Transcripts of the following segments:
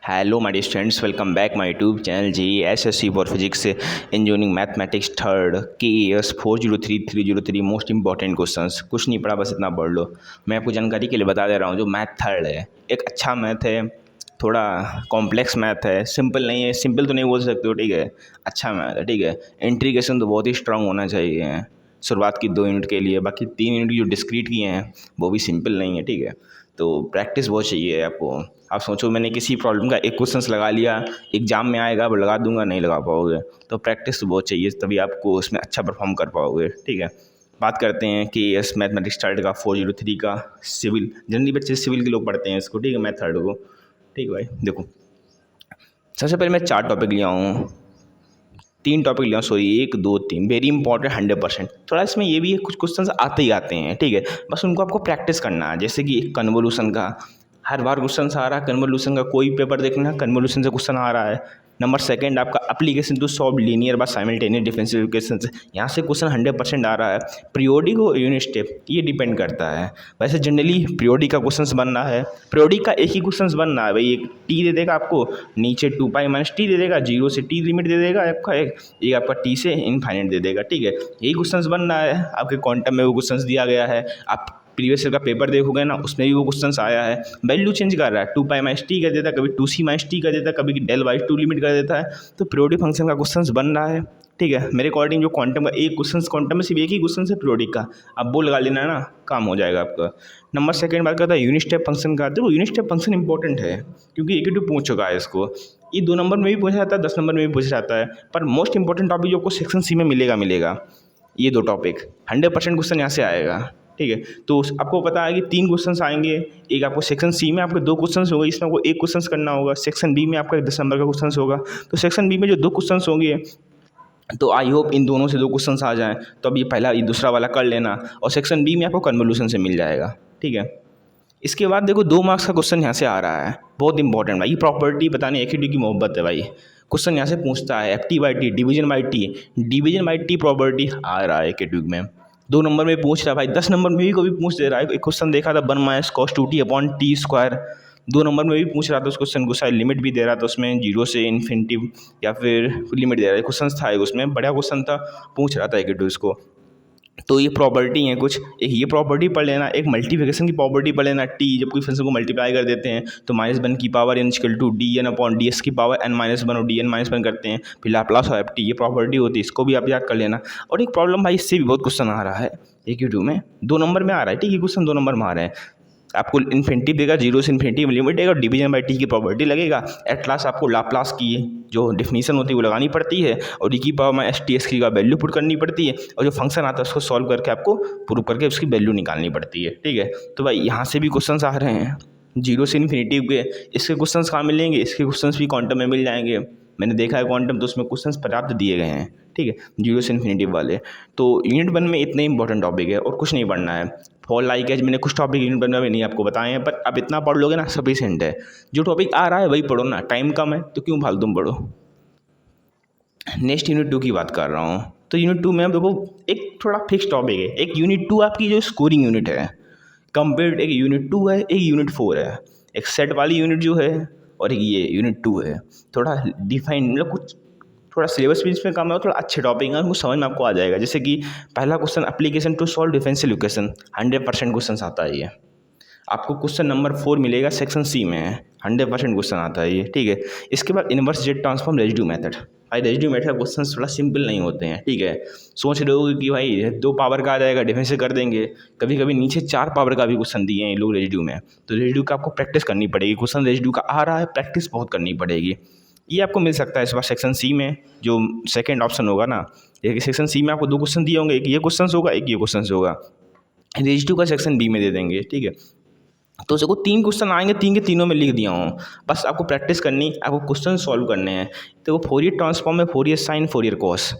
Hello my dear students, welcome back my YouTube channel G SSC for physics engineering mathematics third के एस 403303 most important questions. कुछ नहीं पढ़ा, बस इतना पढ़ लो। मैं आपको जानकारी के लिए बता दे रहा हूँ, जो मैथ थर्ड है एक अच्छा मैथ है, थोड़ा कॉम्प्लेक्स मैथ है, सिंपल नहीं है। सिंपल तो नहीं बोल सकते हो, ठीक है, अच्छा मैथ है, ठीक है। इंटीग्रेशन तो बहुत ही स्ट्रांग होना चाहिए शुरुआत की 2 यूनिट के लिए। बाकी 3 यूनिट जो डिस्क्रीट किए हैं वो भी सिंपल नहीं है, ठीक है। तो प्रैक्टिस बहुत चाहिए आपको। आप सोचो मैंने किसी प्रॉब्लम का एक क्वेश्चन लगा लिया, एग्जाम में आएगा अब लगा दूंगा, नहीं लगा पाओगे। तो प्रैक्टिस तो बहुत चाहिए, तभी आपको उसमें अच्छा परफॉर्म कर पाओगे, ठीक है। बात करते हैं कि एस मैथमेटिक्स थर्ड का 403 का सिविल। जनरली बच्चे सिविल के लोग पढ़ते हैं इसको, ठीक है, मैथ थर्ड को, ठीक है भाई। देखो सबसे पहले मैं 4 टॉपिक लिया हूँ, 3 टॉपिक लिया, सॉरी 1 2 3, वेरी इंपॉर्टेंट 100%। थोड़ा इसमें ये भी है, कुछ क्वेश्चंस आते ही आते हैं, ठीक है, बस उनको आपको प्रैक्टिस करना है। जैसे कि कन्वोल्यूशन का हर बार क्वेश्चन आ रहा है, कन्वोल्यूशन का कोई पेपर देखना, कन्वोल्यूशन से क्वेश्चन आ रहा है। नंबर सेकंड आपका application to solve linear by simultaneous differential equations, यहाँ से क्वेश्चन 100% आ रहा है। पीरियोडिक और यूनिट स्टेप ये डिपेंड करता है। वैसे जनरली पीरियोडिक का क्वेश्चन बनना है, पीरियोडिक का एक ही क्वेश्चन बनना है भाई। एक टी दे देगा आपको, नीचे 2 पाई माइनस टी दे देगा, 0 से टी लिमिट दे देगा आपका, एक आपका टी से इनफाइनाइट दे देगा, ठीक है। यही क्वेश्चन बनना है। आपके क्वांटम में वो क्वेश्चन दिया गया है, आप प्रीवियस ईयर का पेपर देखोगे ना, उसमें भी वो क्वेश्चन आया है। वैल्यू चेंज कर रहा है, 2 पाई माइनस टी कर देता है, कभी 2 सी माइनस टी कर देता है, कभी डेल बाई 2 लिमिट कर देता है। तो पीरियोडिक फंक्शन का क्वेश्चन बन रहा है, ठीक है। मेरे अकॉर्डिंग जो क्वांटम का एक क्वेश्चन, क्वांटम में सिर्फ एक ही क्वेश्चन है पीरियोडिक का, आप वो लगा लेना ना, काम हो जाएगा आपका। नंबर सेकंड बात करता है यूनिट स्टेप फंक्शन का। देखो यूनिट स्टेप फंक्शन इंपॉर्टेंट है, क्योंकि एक ही पूछ चुका है इसको। ये 2 नंबर में भी पूछा जाता है, 10 नंबर में भी पूछा जाता है, पर मोस्ट इंपॉर्टेंट टॉपिक जो आपको सेक्शन सी में मिलेगा ये 2 टॉपिक 100% क्वेश्चन यहाँ से आएगा, ठीक है। तो आपको पता है कि 3 क्वेश्चंस आएंगे। एक आपको सेक्शन सी में आपके 2 क्वेश्चंस होंगे, इसमें आपको एक क्वेश्चन करना होगा। सेक्शन बी में आपका 10 नंबर का क्वेश्चन होगा। तो सेक्शन बी में जो 2 क्वेश्चंस होंगे, तो आई होप इन दोनों से 2 क्वेश्चंस आ जाएं। तो अब ये पहला ये दूसरा वाला कर लेना, और सेक्शन बी में आपको कन्वोल्यूशन से मिल जाएगा, ठीक है। इसके बाद देखो 2 मार्क्स का क्वेश्चन यहाँ से आ रहा है, बहुत इंपॉर्टेंट भाई। ये प्रॉपर्टी बताने एक ही डी की मोहब्बत है भाई। क्वेश्चन यहाँ से पूछता है F T by T, division by T, division by T property आ रहा है एक में। 2 नंबर में पूछ रहा है भाई, 10 नंबर में भी कभी पूछ दे रहा है। एक क्वेश्चन देखा था 1 minus cos 2t upon T square, 2 number में भी पूछ रहा था उस क्वेश्चन को, शायद लिमिट भी दे रहा था उसमें 0 से इन्फिनिटी, या फिर लिमिट दे रहा था। क्वेश्चन था उसमें, बड़ा क्वेश्चन था, पूछ रहा था एक इसको। तो ये प्रॉपर्टी है कुछ, एक ये प्रॉपर्टी पढ़ लेना, एक मल्टीप्लिकेशन की प्रॉपर्टी पढ़ लेना। टी जब कोई फंक्शन को मल्टीप्लाई कर देते हैं तो -1 की power n equal to D N upon D S की पावर n-1 और डी एन -1 करते हैं, फिर लाप्लास ऑफ टी, ये प्रॉपर्टी होती है, इसको भी आप याद कर लेना। और एक प्रॉब्लम भाई, इससे भी बहुत क्वेश्चन आ रहा है एक में, 2 नंबर में आ रहा है, ठीक है, क्वेश्चन 2 नंबर में आ रहा है। आपको इन्फिनिटी देगा, 0 से इन्फिनिटी लिमिट देगा, डिवीजन बाई टी की प्रॉपर्टी लगेगा। एट लास्ट आपको लाप्लास की जो डेफिनेशन होती है वो लगानी पड़ती है, और डी की पावर में एस टी एस की का वैल्यू पुट करनी पड़ती है, और जो फंक्शन आता है उसको सॉल्व करके आपको प्रूव करके उसकी वैल्यू निकालनी पड़ती है, ठीक है। तो भाई यहाँ से भी क्वेश्चन आ रहे हैं 0 से इन्फिनिटी के। इसके क्वेश्चन कहाँ मिलेंगे? इसके क्वेश्चन भी क्वांटम में मिल जाएंगे। मैंने देखा है क्वांटम, तो उसमें क्वेश्चंस पर्याप्त दिए गए हैं, ठीक है, 0 से इन्फिनिटी वाले। तो यूनिट 1 में इतने इंपॉर्टेंट टॉपिक है और कुछ नहीं पढ़ना है। फॉर लाइक एज मैंने कुछ टॉपिक यूनिट 1 में नहीं आपको बताए हैं, पर अब इतना पढ़ लोगे ना सफिशिएंट है। जो टॉपिक आ रहा है वही पढ़ो ना, टाइम कम है तो क्यों फालतू में पढ़ो। नेक्स्ट यूनिट 2 की बात कर रहा हूँ। तो यूनिट 2 में देखो एक थोड़ा फिक्स टॉपिक है। एक यूनिट 2 आपकी जो स्कोरिंग यूनिट है, कंपेयर्ड एक यूनिट 2 है, एक यूनिट 4 है। एक सेट वाली यूनिट जो है, और एक ये यूनिट 2 है। थोड़ा डिफाइन, मतलब कुछ थोड़ा सिलेबस भी इसमें कम है, और थोड़ा अच्छे टॉपिक है, उनको समझ में आपको आ जाएगा। जैसे कि पहला question, application to solve differential equation, 100% question आता है ये। आपको क्वेश्चन नंबर 4 मिलेगा सेक्शन सी में, 100% क्वेश्चन आता है ये, ठीक है। इसके बाद inverse Z transform residue method. भाई रेजिड्यू मेथड क्वेश्चन थोड़ा सिंपल नहीं होते हैं, ठीक है। सोच रहे हो कि भाई 2 पावर का आ जाएगा, डिफरेंशियल कर देंगे। कभी कभी नीचे 4 पावर का भी क्वेश्चन दिए हैं ये लोग रेजिड्यू में, तो रेजिड्यू का आपको प्रैक्टिस करनी पड़ेगी। क्वेश्चन रेजिड्यू का आ रहा है, प्रैक्टिस बहुत करनी पड़ेगी। ये आपको मिल सकता है इस बार सेक्शन सी में, जो सेकंड ऑप्शन होगा ना। एक सेक्शन सी में आपको 2 क्वेश्चन दिए होंगे, एक ये क्वेश्चन होगा, एक ये क्वेश्चन होगा। रेजिड्यू का सेक्शन बी में दे देंगे, ठीक है। तो देखो 3 क्वेश्चन आएंगे, 3 के तीनों में लिख दिया हूँ, बस आपको प्रैक्टिस करनी, आपको क्वेश्चन सॉल्व करने हैं। तो फोरियर ट्रांसफॉर्म में फोरियर साइन, फोरियर कॉस,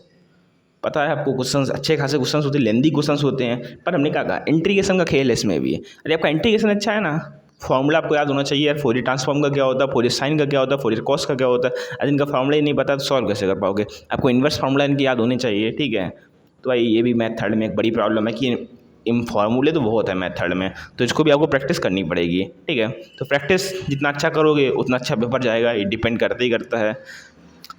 पता है आपको क्वेश्चंस अच्छे खासे क्वेश्चंस होते हैं, लेंदी क्वेश्चंस होते हैं, पर हमने क्या कहा इंटीग्रेशन का खेल है इसमें भी। अरे आपका इंटीग्रेशन अच्छा है ना, फॉर्मूला आपको याद होना चाहिए यार। फोरियर ट्रांसफॉर्म का क्या होता है, फोरियर साइन का क्या होता है, फोरियर कॉस का क्या होता है। अगर इनका फॉर्मूला ही नहीं पता तो सॉल्व कैसे कर पाओगे। आपको इन्वर्स फॉर्मूला इनकी याद होनी चाहिए, ठीक है। तो भाई ये भी मैथ थर्ड में एक बड़ी प्रॉब्लम है कि फॉर्मूले तो बहुत है मैथ थर्ड में, तो इसको भी आपको प्रैक्टिस करनी पड़ेगी, ठीक है। तो प्रैक्टिस जितना अच्छा करोगे उतना अच्छा पेपर जाएगा, ये डिपेंड करते ही करता है।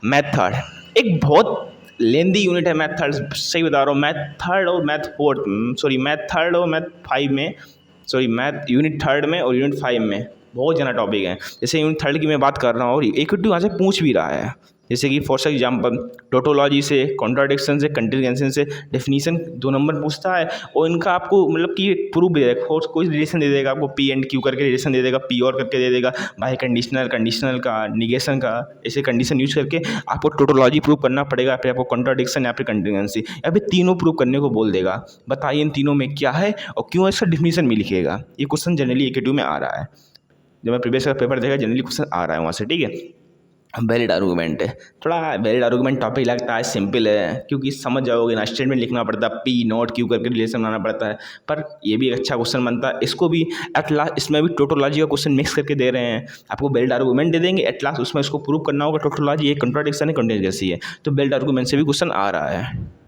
मैथ थर्ड एक बहुत लेंदी यूनिट है, मैथ थर्ड सही बता रहा हूँ। मैथ थर्ड और math fourth, sorry math third और मैथ फाइव में, सॉरी मैथ यूनिट थर्ड में और यूनिट फाइव में बहुत ज़्यादा टॉपिक है। जैसे यूनिट थर्ड की मैं बात कर रहा हूँ और एक यहाँ से पूछ भी रहा है, जैसे कि फॉर एग्जाम्पल टोटोलॉजी से, कॉन्ट्राडिक्शन से, कंटीन्यूएशन से डेफिनीशन 2 नंबर पूछता है और इनका आपको मतलब कि प्रूफ दे देगा, और कोई रिलेशन दे देगा आपको, पी एंड क्यू करके रिलेशन दे देगा, पी और करके दे देगा, बाय कंडीशनल, कंडीशनल का, निगेशन का, ऐसे कंडीशन यूज करके आपको टोटोलॉजी प्रूव करना पड़ेगा, फिर आपको कॉन्ट्राडिक्शन या फिर कंटीन्यूएंसी या फिर तीनों प्रूव करने को बोल देगा। बताइए इन तीनों में क्या है और क्यों इसका डेफिनीशन भी लिखिएगा। ये क्वेश्चन जनरली AQ में आ रहा है, जब मैं प्रीवियस का पेपर देखा जनरली क्वेश्चन आ रहा है वहाँ से, ठीक है। वैलिड आर्गूमेंट है, थोड़ा वैलिड आर्गूमेंट टॉपिक लगता है, सिंपल है क्योंकि समझ जाओगे ना, स्टेटमेंट लिखना पड़ता है, पी नॉट क्यू करके रिलेशन बनाना पड़ता है, पर ये भी एक अच्छा क्वेश्चन बनता है। इसको भी एट लास्ट इसमें भी टोटोलॉजी का क्वेश्चन मिक्स करके दे रहे हैं आपको, वैलिड आर्गूमेंट दे देंगे, एट लास्ट उसमें इसको प्रूव करना होगा टोटोलॉजी है, कंट्राडिक्शन है, कंटीन्यूएंसी है, तो वैलिड आर्गूमेंट से भी क्वेश्चन आ रहा है।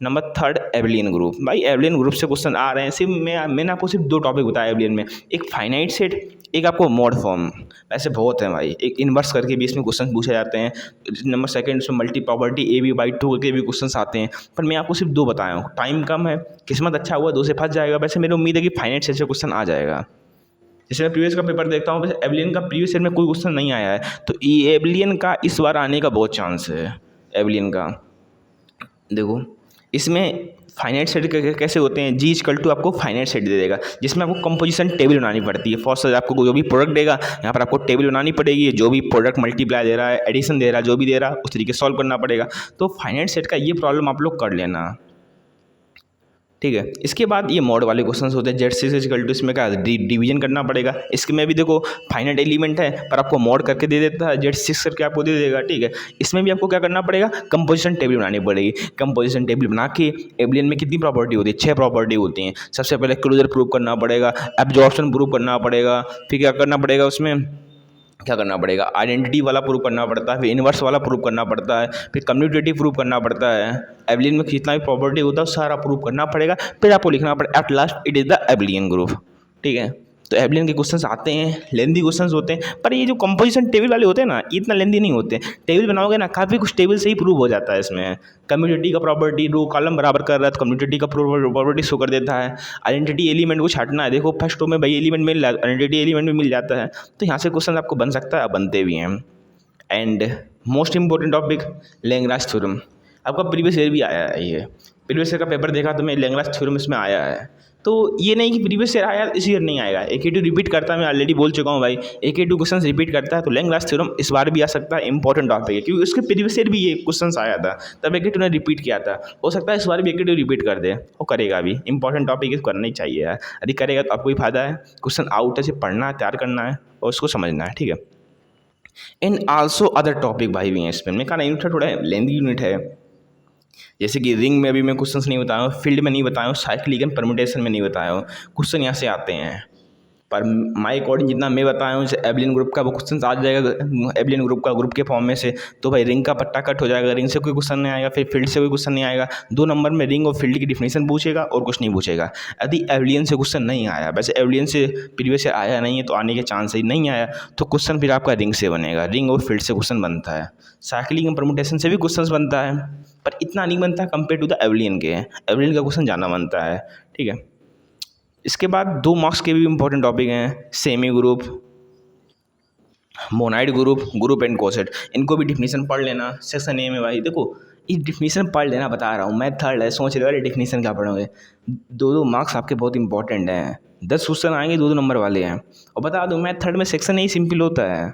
नंबर थर्ड एबेलियन ग्रुप, भाई एबेलियन ग्रुप से क्वेश्चन आ रहे हैं। सिर्फ मैंने आपको सिर्फ 2 टॉपिक बताया एबेलियन में, एक फाइनाइट सेट, एक आपको मॉड फॉर्म, ऐसे बहुत हैं भाई। एक इन्वर्स करके भी इसमें क्वेश्चन पूछे जाते हैं। नंबर सेकंड उसमें मल्टी प्रॉपर्टी AB/2 करके भी क्वेश्चन आते हैं, पर मैं आपको सिर्फ 2 बताया हूँ, टाइम कम है, किस्मत अच्छा हुआ 2 से फंस जाएगा। वैसे मेरी उम्मीद है कि फाइनाइट सेट से क्वेश्चन आ जाएगा। जैसे मैं प्रीवियस का पेपर देखता हूँ, वैसे एबेलियन का प्रीवियस ईयर में कोई क्वेश्चन नहीं आया है, तो एबेलियन का इस बार आने का बहुत चांस है। एबेलियन का देखो, इसमें फाइनाइट सेट कैसे होते हैं, G= आपको फाइनाइट सेट दे देगा, जिसमें आपको कंपोजिशन टेबल बनानी पड़ती है। फर्स्ट आपको जो भी प्रोडक्ट देगा यहाँ पर आपको टेबल बनानी पड़ेगी, जो भी प्रोडक्ट मल्टीप्लाई दे रहा है, एडिशन दे रहा है, जो भी दे रहा है उस तरीके से सॉल्व करना पड़ेगा। तो फाइनाइट सेट का ये प्रॉब्लम आप लोग कर लेना, ठीक है। इसके बाद ये मॉड वाले क्वेश्चंस होते हैं, Z6 इसमें क्या डिवीजन करना पड़ेगा। इसके में भी देखो फाइनाइट एलिमेंट है पर आपको मॉड करके दे देता है, Z6 करके आपको दे देगा, ठीक है। इसमें भी आपको क्या करना पड़ेगा, कंपोजिशन टेबल बनानी पड़ेगी। कंपोजिशन टेबल बना के एबेलियन में कितनी प्रॉपर्टी होती है, 6 प्रॉपर्टी होती हैं। सबसे पहले क्लोजर प्रूव करना पड़ेगा, एब्जॉर्प्शन प्रूव करना पड़ेगा, फिर क्या करना पड़ेगा, उसमें क्या करना पड़ेगा, आइडेंटिटी वाला प्रूव करना पड़ता है, फिर इनवर्स वाला प्रूव करना पड़ता है, फिर कम्यूटेटिव प्रूव करना पड़ता है। एबेलियन में जितना भी प्रॉपर्टी होता है सारा प्रूव करना पड़ेगा, फिर आपको लिखना पड़ेगा at last it is the Abelian group, ठीक है। तो एबेलियन के क्वेश्चंस आते हैं, लेंदी क्वेश्चंस होते हैं, पर ये जो कंपोजिशन टेबल वाले होते हैं ना, ये इतना लेंदी नहीं होते। टेबल बनाओगे ना, काफ़ी कुछ टेबल से ही प्रूव हो जाता है। इसमें कम्यूनिटी का प्रॉपर्टी रो कॉलम बराबर कर रहा है तो कम्यूनिटी का प्रॉपर्टी शो कर देता है। आइडेंटिटी एलिमेंट को छाटना है, देखो फर्स्ट रो में भाई एलिमेंट मिल रहा है, आइडेंटिटी एलिमेंट भी मिल जाता है, तो यहाँ से क्वेश्चन आपको बन सकता है, बनते भी हैं। And most important topic Lagrange theorem, आपका प्रीवियस ईयर भी आया है। ये प्रीवियस ईयर का पेपर देखा तो मैं लैग्रांज थ्योरम इसमें आया है, तो ये नहीं कि प्रीवियस ईयर आया इस ईयर नहीं आएगा। AQ2 रिपीट करता है, मैं ऑलरेडी बोल चुका हूँ भाई, AQ2 क्वेश्चन रिपीट करता है, तो लैग्रांज थ्योरम इस बार भी आ सकता है। इंपॉर्टेंट टॉपिक है क्योंकि उसके प्रीवियस ईयर भी ये क्वेश्चन आया था, तब AQ2 ने रिपीट किया था। हो सकता है इस बार भी AQ2 रिपीट कर दे, वो करेगा भी। इंपॉर्टेंट टॉपिक इसको करना ही चाहिए यार, यदि करेगा तो आपको ही फायदा है। क्वेश्चन आउट है, सिर्फ पढ़ना है, तैयार करना है और उसको समझना है, ठीक है। एंड आल्सो अदर टॉपिक भाई भी हैं इसमें, मैं कहना यूनिट थोड़ा लेंदी यूनिट है। जैसे कि रिंग में अभी मैं क्वेश्चंस नहीं बताया हूँ, फील्ड में नहीं बताया हूँ, साइक्लिक एंड परम्यूटेशन में नहीं बताया हूँ, क्वेश्चन यहाँ से आते हैं। पर माई अकॉर्डिंग जितना मैं बताया हूँ, जैसे एबेलियन ग्रुप का वो क्वेश्चन आ जाएगा, एबेलियन ग्रुप का ग्रुप के फॉर्म में से, तो भाई रिंग का पट्टा कट हो जाएगा, रिंग से कोई क्वेश्चन नहीं आएगा, फिर फील्ड से कोई क्वेश्चन नहीं आएगा। 2 नंबर में रिंग और फील्ड की डिफिनेशन पूछेगा और कुछ नहीं पूछेगा। यदि एबेलियन से क्वेश्चन नहीं आया, वैसे एबेलियन से प्रीवियस से आया नहीं है तो आने के चांस ही नहीं आया, तो क्वेश्चन फिर आपका रिंग से बनेगा, रिंग और फील्ड से क्वेश्चन बनता है। साइक्लिक एंड परम्यूटेशन से भी क्वेश्चन बनता है, पर इतना नहीं बनता कंपेयर टू द एबेलियन के। एबेलियन का क्वेश्चन ज़्यादा बनता है, ठीक है। इसके बाद 2 मार्क्स के भी इंपॉर्टेंट टॉपिक हैं, semi group, monoid group, group and coset. इनको भी डिफिनीशन पढ़ लेना सेक्शन ए में। भाई देखो ये डिफिनीशन पढ़ लेना, बता रहा हूँ। मैथ थर्ड है, सोच रहे हो डिफिनीशन क्या पढ़ोगे। 2 मार्क्स आपके बहुत इंपॉर्टेंट हैं, 10 क्वेश्चन आएंगे 2 नंबर वाले हैं। और बता दूँ मैथ थर्ड में सेक्शन ए सिंपल होता है,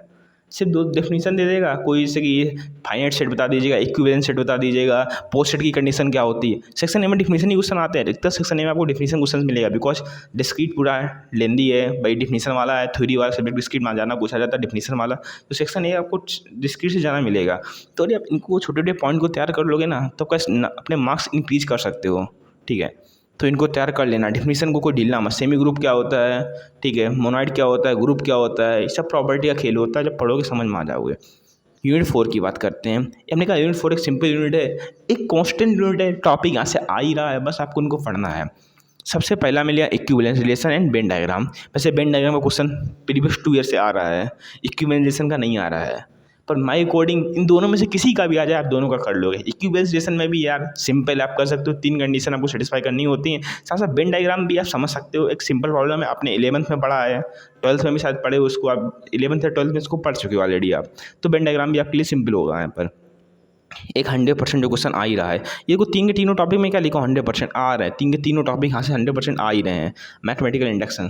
सिर्फ 2 डेफिनेशन दे देगा कोई, जैसे कि फाइनाइट सेट बता दीजिएगा, इक्विवेलेंट सेट बता दीजिएगा, पोस्ट सेट की कंडीशन क्या होती है। सेक्शन ए में डिफिनेशन ही क्वेश्चन आते हैं, इतना सेक्शन ए में आपको डिफिनेशन क्वेश्चन मिलेगा, बिकॉज डिस्क्रीट पूरा लेंदी है भाई, डिफिनेशन वाला है, थ्योरी वाला सब्जेक्ट डिस्क्रीट में जाना पूछा जाता है डिफिनेशन वाला, तो सेक्शन ए आपको डिस्क्रीट से जाना मिलेगा। तो अरे आप इनको छोटे छोटे पॉइंट को तैयार कर लोगे ना, तो कैसे अपने मार्क्स इंक्रीज कर सकते हो, ठीक है। तो इनको तैयार कर लेना, डिफिनीशन को कोई ढीलना मत। सेमी ग्रुप क्या होता है, ठीक है, मोनाइड क्या होता है, ग्रुप क्या होता है, ये सब प्रॉपर्टी का खेल होता है, जब पढ़ोगे समझ में आ जाओगे। यूनिट 4 की बात करते हैं। हमने कहा यूनिट 4 एक सिंपल यूनिट है, एक कांस्टेंट यूनिट है, टॉपिक यहाँ से आ ही रहा है, बस आपको उनको पढ़ना है। सबसे पहला मिल गया equivalence relation and Venn diagram. वैसे वेन डायग्राम का क्वेश्चन प्रीवियस 2 ईयर से आ रहा है, इक्विवेलेंस रिलेशन का नहीं आ रहा है, पर माई अकॉर्डिंग इन दोनों में से किसी का भी आ जाए आप दोनों का कर लोगे। इक्विवेलेंस रिलेशन में भी यार सिंपल आप कर सकते हो, 3 कंडीशन आपको सेटिस्फाई करनी होती हैं। साथ साथ वेन डायग्राम भी आप समझ सकते हो, एक सिंपल प्रॉब्लम है, आपने 11th में पढ़ा है, 12th में भी शायद पढ़े हो उसको, आप 11th या 12th में इसको पढ़ चुके हो ऑलरेडी आप, तो वेन डायग्राम भी आपके लिए सिंपल होगा यहाँ पर। एक 100% जो क्वेश्चन आ ही रहा है, ये को 3 के तीनों टॉपिक में क्या लिखा 100% आ रहा है, 3 के तीनों टॉपिक यहाँ से 100% आ ही रहे हैं। मैथमेटिकल इंडक्शन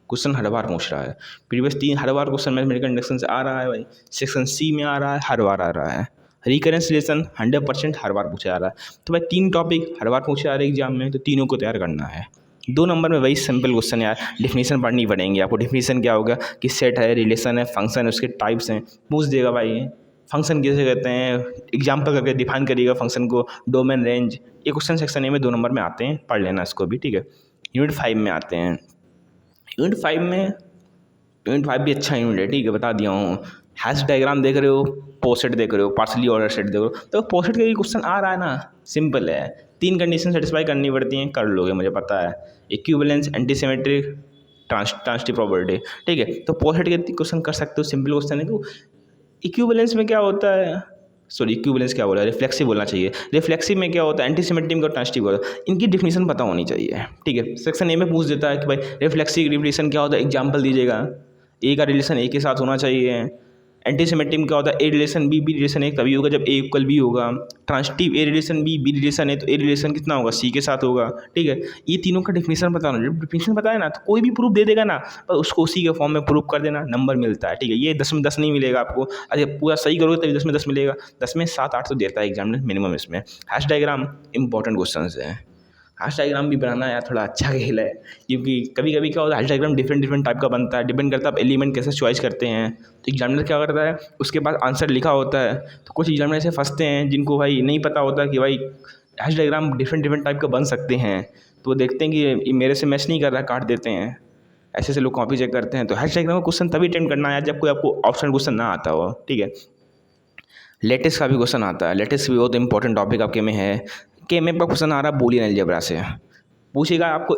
क्वेश्चन हर बार पूछ रहा है, प्रीवियस 3 हर बार क्वेश्चन मैथमेटिकल इंडक्शन से आ रहा है भाई, सेक्शन सी में आ रहा है, हर बार आ रहा है। रिकरेंस रिलेशन 100% हर बार पूछा जा रहा है। तो भाई 3 टॉपिक हर बार पूछे जा रहे हैं एग्जाम में, तो तीनों को तैयार करना है। 2 नंबर में वही सिंपल क्वेश्चन यार, डिफिनीशन पढ़नी पड़ेंगी आपको। डिफिनीशन क्या होगा कि सेट है, रिलेशन है, फंक्शन है, उसके टाइप्स हैं, पूछ देगा भाई। फंक्शन कैसे कहते हैं, एग्जाम्पल करके डिफाइन करिएगा फंक्शन को, डोमेन, रेंज, ये क्वेश्चन सेक्शन ए में 2 नंबर में आते हैं, पढ़ लेना इसको भी, ठीक है। यूनिट 5 में आते हैं। यूनिट 5 भी अच्छा यूनिट है, ठीक है, बता दिया हूँ। हैश डायग्राम देख रहे हो, पोसेट देख रहे हो, पार्सली ऑर्डर सेट देख रहे हो, तो पोसेट का भी क्वेश्चन आ रहा है ना, सिंपल है। 3 कंडीशन सेटिस्फाई करनी पड़ती हैं, कर लोगे मुझे पता है। इक्विवेलेंस, एंटीसिमेट्रिक, ट्रांजिटिव प्रॉपर्टी, ठीक है। तो पोसेट के क्वेश्चन कर सकते हो, सिंपल क्वेश्चन है। तो इक्विवेलेंस में क्या होता है, सॉरी इक्विवेलेंस क्या बोला, रिफ्लेक्सिव बोलना चाहिए। रिफ्लेक्सिव में क्या होता है, एंटीसिमेट्रिक और ट्रांजिटिव होता है, इनकी डिफिनीशन पता होनी चाहिए, ठीक है। सेक्शन ए में पूछ देता है कि भाई रिफ्लेक्सिव रिलेशन क्या होता है, एग्जाम्पल दीजिएगा। ए का रिलेशन ए के साथ होना चाहिए। एंटीसिमेट्रिक क्या होता है, a relation B, B relation ए तभी होगा जब ए इक्वल बी होगा। Transitive a relation B, B relation है तो ए रिलेशन कितना होगा, सी के साथ होगा, ठीक है। ये तीनों का डिफिनीशन पता होना, जब डिफिनीशन पता है ना तो कोई भी प्रूफ दे देगा ना, पर उसको उसी के फॉर्म में प्रूफ कर देना, नंबर मिलता है, ठीक है। ये 10 में 10 नहीं मिलेगा आपको, अरे पूरा सही करोगे तभी 10 में 10 मिलेगा, 10 में 7-8 तो देता है एग्जाम में मिनिमम। इसमें हैश डायग्राम इंपॉर्टेंट क्वेश्चन है। हैश डायग्राम भी बनाना यार थोड़ा अच्छा खेल है, क्योंकि कभी कभी क्या होता है हैश डायग्राम डिफरेंट टाइप का बनता है, डिपेंड करता है आप एलिमेंट कैसे चॉइस करते हैं। तो एग्जामिनर क्या करता है, उसके बाद आंसर लिखा होता है, तो कुछ एग्जामिनर ऐसे फंसते हैं जिनको भाई नहीं पता होता कि भाई हैश डायग्राम डिफरेंट टाइप का बन सकते हैं, तो वो देखते हैं कि ये मेरे से मैच नहीं कर रहा, काट देते हैं। ऐसे लोग कॉपी चेक करते हैं। तो हैश डायग्राम का क्वेश्चन तभी अटेम्प्ट करना है जब कोई आपको ऑप्शन क्वेश्चन ना आता हो, ठीक है। लेटेस्ट का भी क्वेश्चन आता है, लेटेस्ट भी बहुत इंपॉर्टेंट टॉपिक आपके में है। के में का क्वेश्चन आ रहा है बूलियन अलजेब्रा से, पूछेगा आपको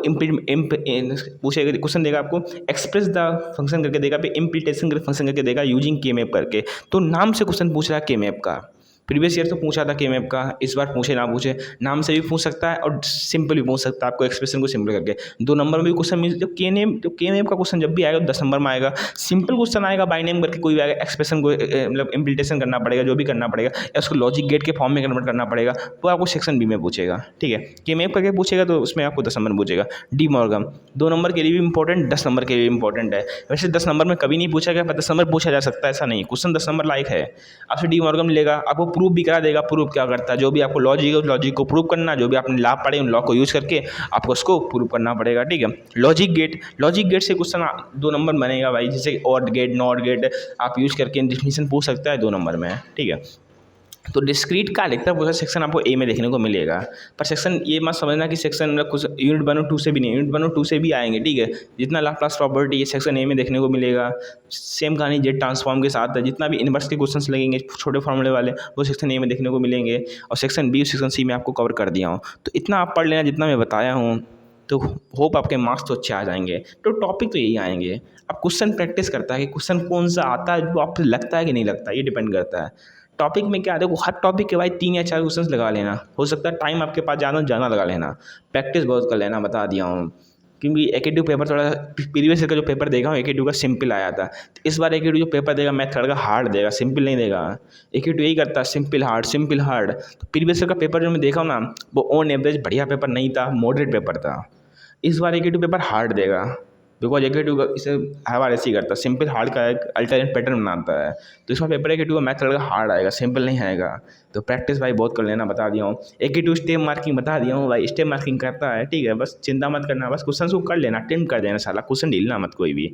पूछेगा क्वेश्चन देगा आपको एक्सप्रेस द फंक्शन करके देगा, फिर इम्प्लीटेशन करके फंक्शन करके देगा यूजिंग के मैप करके। तो नाम से क्वेश्चन पूछ रहा है के मैप का, प्रीवियस ईयर तो पूछा था के मैप का, इस बार पूछे ना पूछे नाम से भी पूछ सकता है और सिंपल भी पूछ सकता है आपको एक्सप्रेशन को सिंपल करके। 2 नंबर में भी क्वेश्चन मिल, जब के नेम का क्वेश्चन जब भी आएगा 10 नंबर में आएगा। सिंपल क्वेश्चन आएगा बाय नेम करके कोई भी आएगा, एक्सप्रेशन को मतलब इम्प्लीटेशन करना पड़ेगा, जो भी करना पड़ेगा, या उसको लॉजिक गेट के फॉर्म में कन्वर्ट करना पड़ेगा, तो आपको सेक्शन बी में पूछेगा, ठीक है। के मैप करके पूछेगा तो उसमें आपको 10 नंबर पूछेगा। डी मॉर्गन 2 नंबर के लिए भी इंपॉर्टेंट, 10 नंबर के लिए भी इंपॉर्टेंट है। वैसे 10 नंबर में कभी नहीं पूछा गया, पर 10 नंबर पूछा जा सकता है, ऐसा नहीं, क्वेश्चन 10 नंबर लायक है। आपसे डी मॉर्गन मिलेगा, आपको प्रूफ भी करा देगा। प्रूफ क्या करता है, जो भी आपको लॉजिक है उस लॉजिक को प्रूव करना, जो भी आपने लॉ पढ़े उन लॉ को यूज करके आपको उसको प्रूव करना पड़ेगा, ठीक है। लॉजिक गेट से क्वेश्चन 2 नंबर बनेगा भाई, जैसे ऑर गेट, नॉट गेट आप यूज करके डिफिनीशन पूछ सकता है 2 नंबर में, ठीक है। तो डिस्क्रीट का अधिकतर क्वेश्चन सेक्शन आपको ए में देखने को मिलेगा, पर सेक्शन ये मत समझना कि सेक्शन मतलब कुछ यूनिट 1 और 2 से भी नहीं, यूनिट 1 और 2 से भी आएंगे, ठीक है। जितना लाप्लास प्रॉपर्टी ये सेक्शन ए में देखने को मिलेगा। सेम कहानी जेड ट्रांसफॉर्म के साथ है, जितना भी इनवर्स के क्वेश्चंस लगेंगे छोटे फॉर्मूले वाले वो सेक्शन ए में देखने को मिलेंगे, और सेक्शन बी और सेक्शन सी में आपको कवर कर दिया हूँ। तो इतना आप पढ़ लेना जितना मैं बताया हूँ, तो होप आपके मार्क्स तो अच्छे आ जाएंगे। तो टॉपिक तो यही आएंगे, अब क्वेश्चन प्रैक्टिस करता है कि क्वेश्चन कौन सा आता है जो आपको लगता है कि नहीं लगता, ये डिपेंड करता है। टॉपिक में क्या देखो, हर टॉपिक के भाई 3 या 4 क्वेश्चंस लगा लेना, हो सकता है टाइम आपके पास ज़्यादा लगा लेना, प्रैक्टिस बहुत कर लेना, बता दिया हूँ। क्योंकि AK2 पेपर थोड़ा प्रीवियस ईयर का जो पेपर देखा हूँ AK2 का सिंपल आया था, तो इस बार AK2 जो पेपर देगा मैथ थोड़ा हार्ड देगा, सिंपल नहीं देगा। AK2 यही करता है, सिंपल हार्ड। तो प्रीवियस ईयर का पेपर जो मैं देखा हूँ ना, वो ऑन एवरेज बढ़िया पेपर नहीं था, मॉडरेट पेपर था। इस बार AK2 पेपर हार्ड देगा, बिकॉज AK2 का इसे हर बार ऐसे ही करता है, सिंपल हार्ड का एक अल्टरनेट पैटर्न बनाता है। तो इसका पेपर AK2 का मैथ लड़का हार्ड आएगा, सिंपल नहीं आएगा। तो प्रैक्टिस भाई बहुत कर लेना, बता दिया हूँ। AK2 स्टेप मार्किंग बता दिया हूँ भाई, स्टेप मार्किंग करता है, ठीक है। बस चिंता मत करना, बस क्वेश्चन को कर लेना, अटेम्प्ट कर देना, साला क्वेश्चन ढीलना मत कोई भी।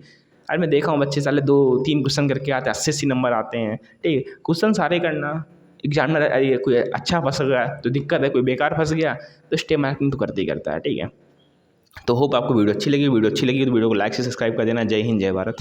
अरे मैं देखा हूँ बच्चे साले 2-3 क्वेश्चन करके आते हैं, 80-80 नंबर आते हैं, ठीक है। क्वेश्चन सारे करना, एग्जामिनर अरे कोई अच्छा फंस गया तो दिक्कत है, कोई बेकार फंस गया तो स्टेप मार्किंग तो करते ही करता है, ठीक है। तो होप आपको वीडियो अच्छी लगी तो वीडियो को लाइक से सब्सक्राइब कर देना। जय हिंद, जय भारत।